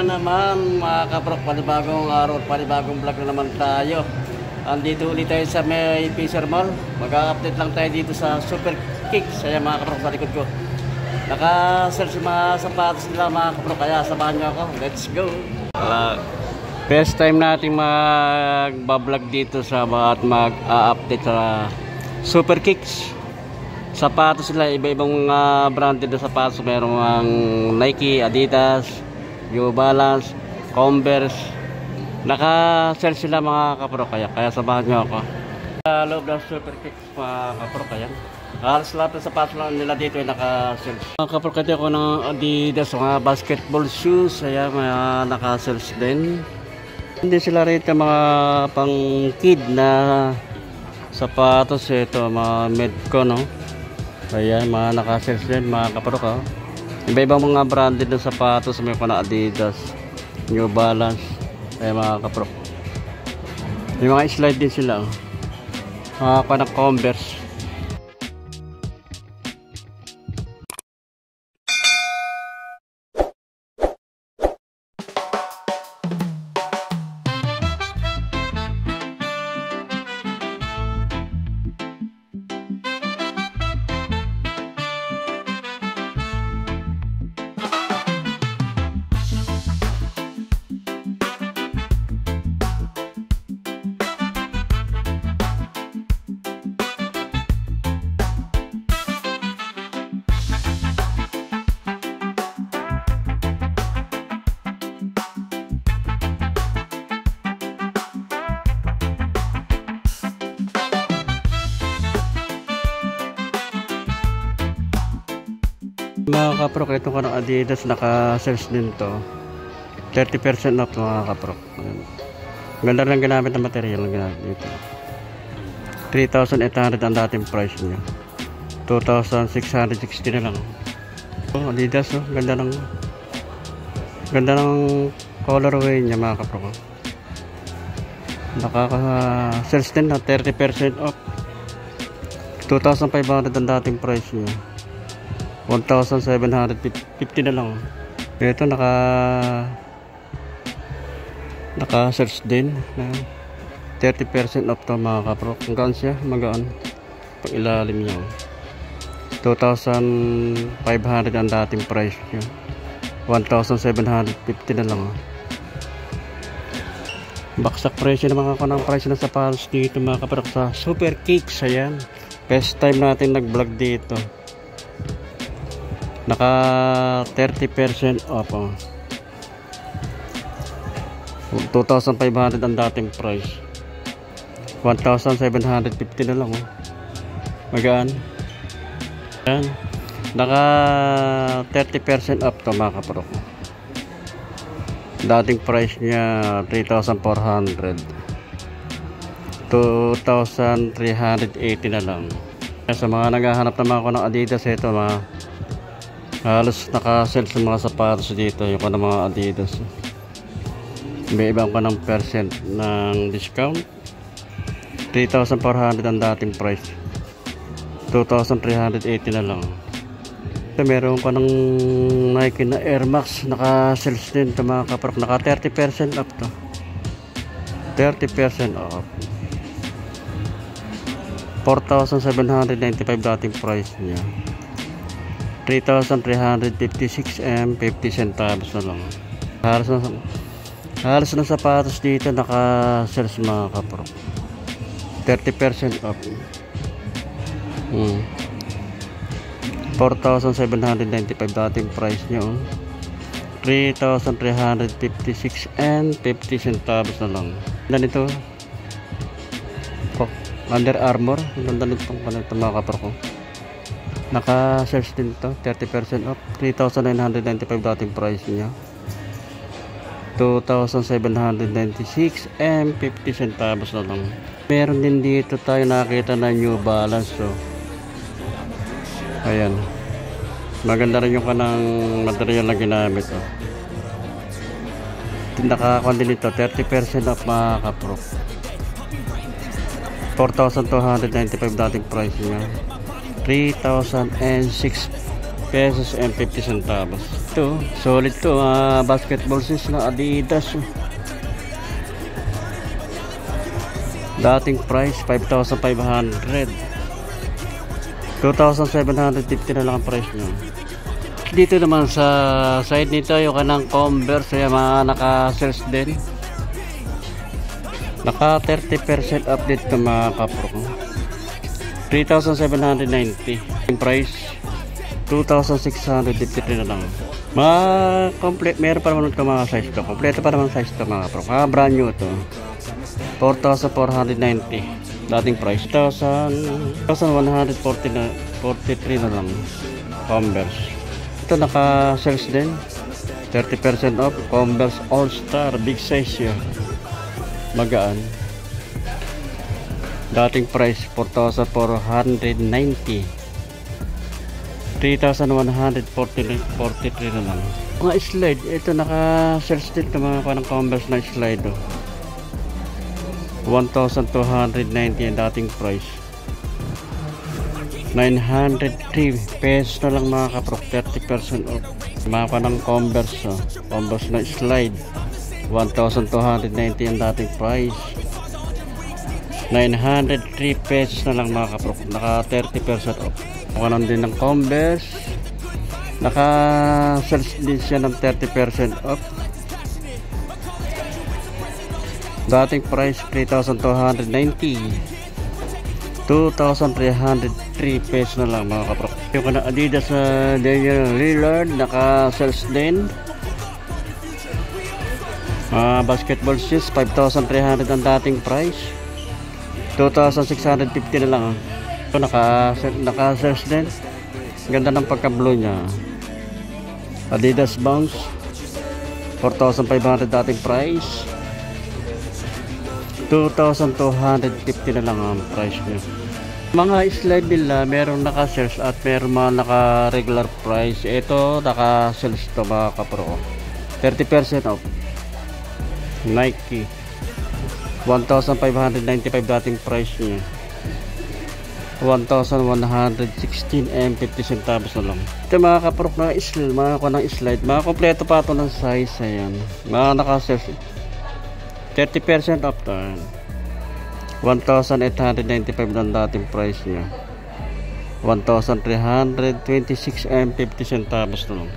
na naman mga kaprok, panibagong araw, panibagong vlog na naman tayo. Andito ulit tayo sa may Fisher Mall. Mag-update lang tayo dito sa Super Kicks. Ayan mga kaprok, sa likod ko naka-search yung mga sapatos nila mga kaprok, kaya samahan nyo ako. Let's go. First time natin mag-vlog dito sa at mag-update sa Super Kicks. Sapatos nila, iba-ibang branded na sapatos. Merong Nike, Adidas, New Balance, Converse. Naka-search sila mga kaprok, kaya samahan nyo ako sa loob ng Super Kicks mga kaprok. Ayan, halos lahat ng sapatos lang nila dito ay naka-search. Mga kaprok, ito ako ng Adidas, mga basketball shoes. Ayan, mga naka-search din. Hindi sila rito mga pang kid na sapatos. Ito mga Medco, no? Ayan, mga naka-search din mga kaprok. Iba-ibang mga branded ng sapatos. May pa na Adidas, New Balance. Ayan mga kaprok, may mga slide din sila. Mga pa na Converse. Mga kaprok, ito ka ng Adidas, naka-search din to. 30% off mga kaprok. Ganda lang ginamit ng material ng ginamit dito. 3,800 ang dating price niya. 2,660 na lang. Adidas, oh, ganda ng colorway niya mga kaprok. Naka-search din na 30% off. 2,500 ang dating price niya. 1,750 na lang. Ito naka-search din na 30% off to mga kaprok. Hanggang siya magaan pag ilalim niya. 2,500 ang dating price niya. 1,750 na lang. Baksak presyo naman ako ng price ng sapatos dito mga kaprok sa Super Kicks. Ayan, first time natin nag-vlog dito. Naka 30% off. 2,500 ang dating price. 1,750 na lang. Magaan. Ayan, naka 30% off to mga kaprok. Dating price niya 3,400. 2,380 na lang. Sa mga naghahanap naman ako ng Adidas, ito mga halos naka-sell sa mga sapatos dito. Yung ng mga Adidas, may ibang pa ng percent ng discount. 3,400 ang dating price. 2,380 na lang. Ito meron pa ng Nike na Air Max, naka-sell din ito mga kaprok. Naka 30% off to. 30% off. 4,795 dating price niya. 3,356 M, 50 centavos na lang. Halos ng sapatos dito naka-search mga kaprok. 30% off. 4,795 dating price niya. 3,356 M, 50 centavos na lang. Ganito Under Armour. Ganda nitong mga kaprok. Naka-search din to, 30% off. 3,995 dating price niya. 2,796 M, 50 centavos na lang. Meron din dito tayo nakita na New Balance. So ayan, maganda rin yung kanang material na ginamit. Nakakuha din ito, 30% off mga kaprok. 4,295 dating price niya. 3,006 pesos and 50 centavos. Ito, solid to, basketball shoes na Adidas. Dating price 5,500. 2,750 na lang ang price nyo. Dito naman sa side nito yung kanang Converse, yung mga naka-sales din. Naka 30% update to mga kapro. 3,790 yung price. 2,653 na lang. Mga complete, meron pa naman ito mga size to. Kompleto pa naman size to mga kapro. Mga brand new to. 4,490 dating price. 1,143 na lang. Converse. Ito naka sales din. 30% off. Converse All Star big size yun. Magaan. Dating price 4,490. 3,143 na lang. Mga slide, ito naka-sales din ito mga kanang Converse na slide. 1,290 ang dating price. 903 pesos na lang mga kapro. 30% off. Mga kanang Converse, Converse na slide. 1,290 ang dating price. 903 pesos na lang mga kapro. Naka 30% off. Kanan din ng Converse. Naka-sales din siya ng 30% off. Dating price 3,290. 2,303 pesos na lang mga kapro. Yung kanang Adidas na Daniel Lillard naka-sales din. Basketball shoes 5,300 ang dating price. 2,650 na lang. Ito naka-sales din. Ganda ng pagka-blue niya. Adidas Bounce 4,500 dating price. 2,250 na lang ang price niya. Mga slide nila meron naka-sales at meron mga naka-regular price. Ito naka-sales to mga kapro. 30% off. Nike 1,595 dating price niya. 1,116 and 50 centavos na lang. Ito mga kaprok na slide, mga kanang slide, mga kompleto pa ito ng size. Ayan, mga naka-sales 30% off to. 1,895 ng dating price niya. 1,326 and 50 centavos na lang.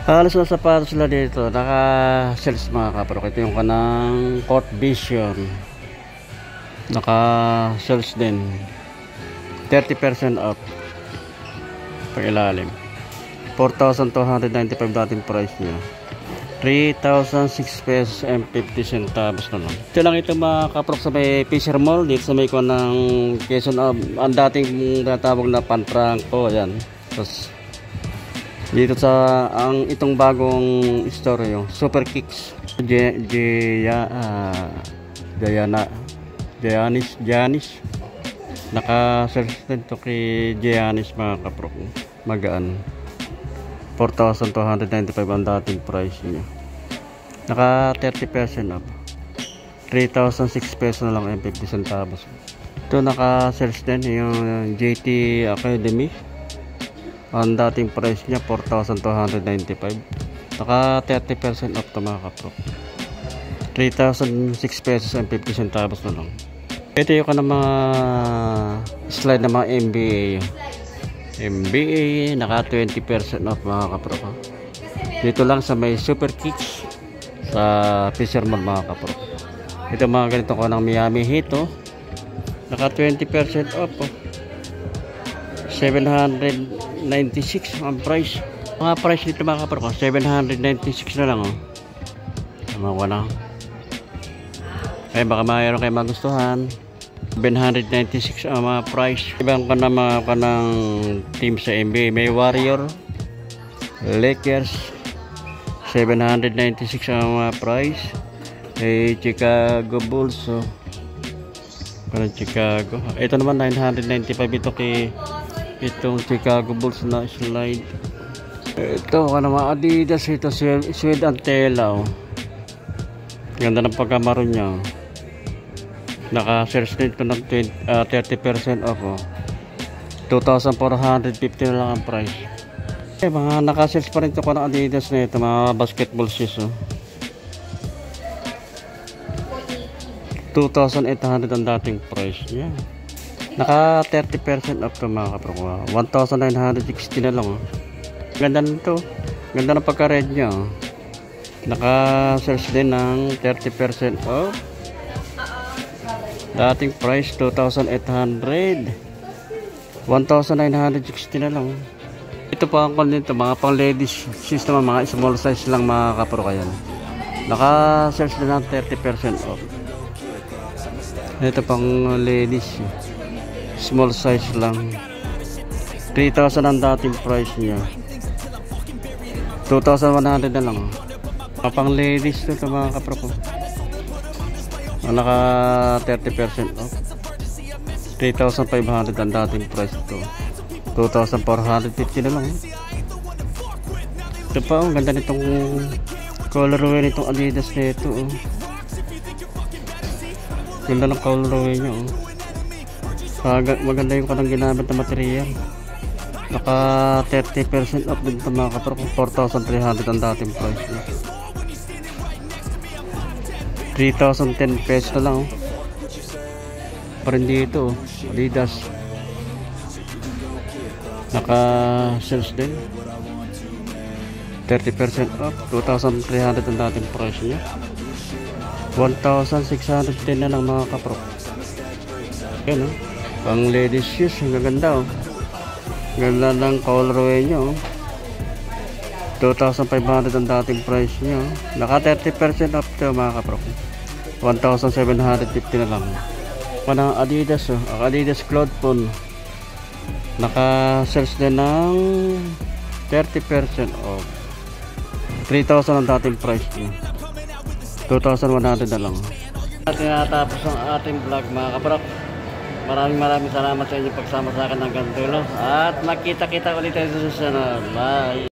Halos na sapatos sila dito naka-sales mga kaprok. Ito yung kanang Court Vision, naka-sales din. 30% off pag ilalim. 4,295 dating price niya. 3,006 pesos and 50 centavos na lang. Ito lang ito mga kaprok sa may Fisher Mall dito sa may kuwan ng Quezon. Ang dating natawag na Pantrangco. Ayan. Tapos dito sa itong bagong store yung Super Kicks. Giannis naka-sales din to kay Giannis mga kaprok. Magaan. 4,295 ang dating price niya. Naka 30% off. 3,006 pesos na lang and 50 centavos. Ito naka-sales din yung JT Academy. Ang dating price niya 4,295. Naka 30% off to mga kaprok. 3,006 pesos and 50 centavos na lang. Ito yung kanang mga slide na mga NBA naka 20% off mga kapro. Dito lang sa may Super Kicks sa Fisher Mall mga kapro. Ito mga ganito ko ng Miami Heat naka 20% off 796 ang price. Mga price dito mga kapro 796 na lang Tama ko na. Kaya baka mayroon kayo magustuhan. 796 ang mga price. Ibang ka na mga kanang team sa NBA. May Warrior, Lakers, 796 ang mga price. May Chicago Bulls. Kanang Chicago. Ito naman 995 ito kay itong Chicago Bulls na slide. Ito kanang mga Adidas ito suede and tela. Ganda ng pagkamaroon niya. Naka-sales din ito ng 30% off 2,450 na lang ang price. Mga nakasales pa rin ito ko ng Adidas na ito, mga basketball shoes. 2,800 ang dating price niya. Naka 30% off to mga kapro. 1,960 na lang. Ganda nito. Ganda ng pagka-red niya. Naka-sales din ng 30% off. Dating price 2,800. 1,960 na lang. Ito pa ang dito, mga pang ladies shoes naman, mga small size lang mga kapro kayo. Naka-sales din ng 30% off. Ito pang ladies, small size lang. 3,000 ang dating price niya. 2,100 na lang. Pang ladies ito mga kapro ko. Naka 30% off. 3,500 ang dating price ito. 2,450 na lang. Ito pa, ang ganda nitong colorway nitong Adidas na ito. Ganda ng colorway nya. Maganda yung kanang ginamit na material. Naka 30% off din ito mga kapro. 4,300 ang dating price niya. 3,010 pesos na lang. Pa rin dito Adidas. Naka sales din 30% off. 2,300 ang dating price niya. 1,610 na lang mga kapro. Yan pang ladies shoes, ang gaganda ganda ng colorway nyo. 2,500 ang dating price nyo. Naka 30% off to mga kapro. 1,750 na lang. Panang Adidas ang Adidas Cloud Phone. Naka sales din ng 30% off. 3,000 ang dating price niya. 2,100 na lang. At natapos ang ating vlog mga kabrok. Maraming salamat sa inyong pagsama sa akin ng gantulo. At magkita-kita ulit tayo sa susunod. Bye!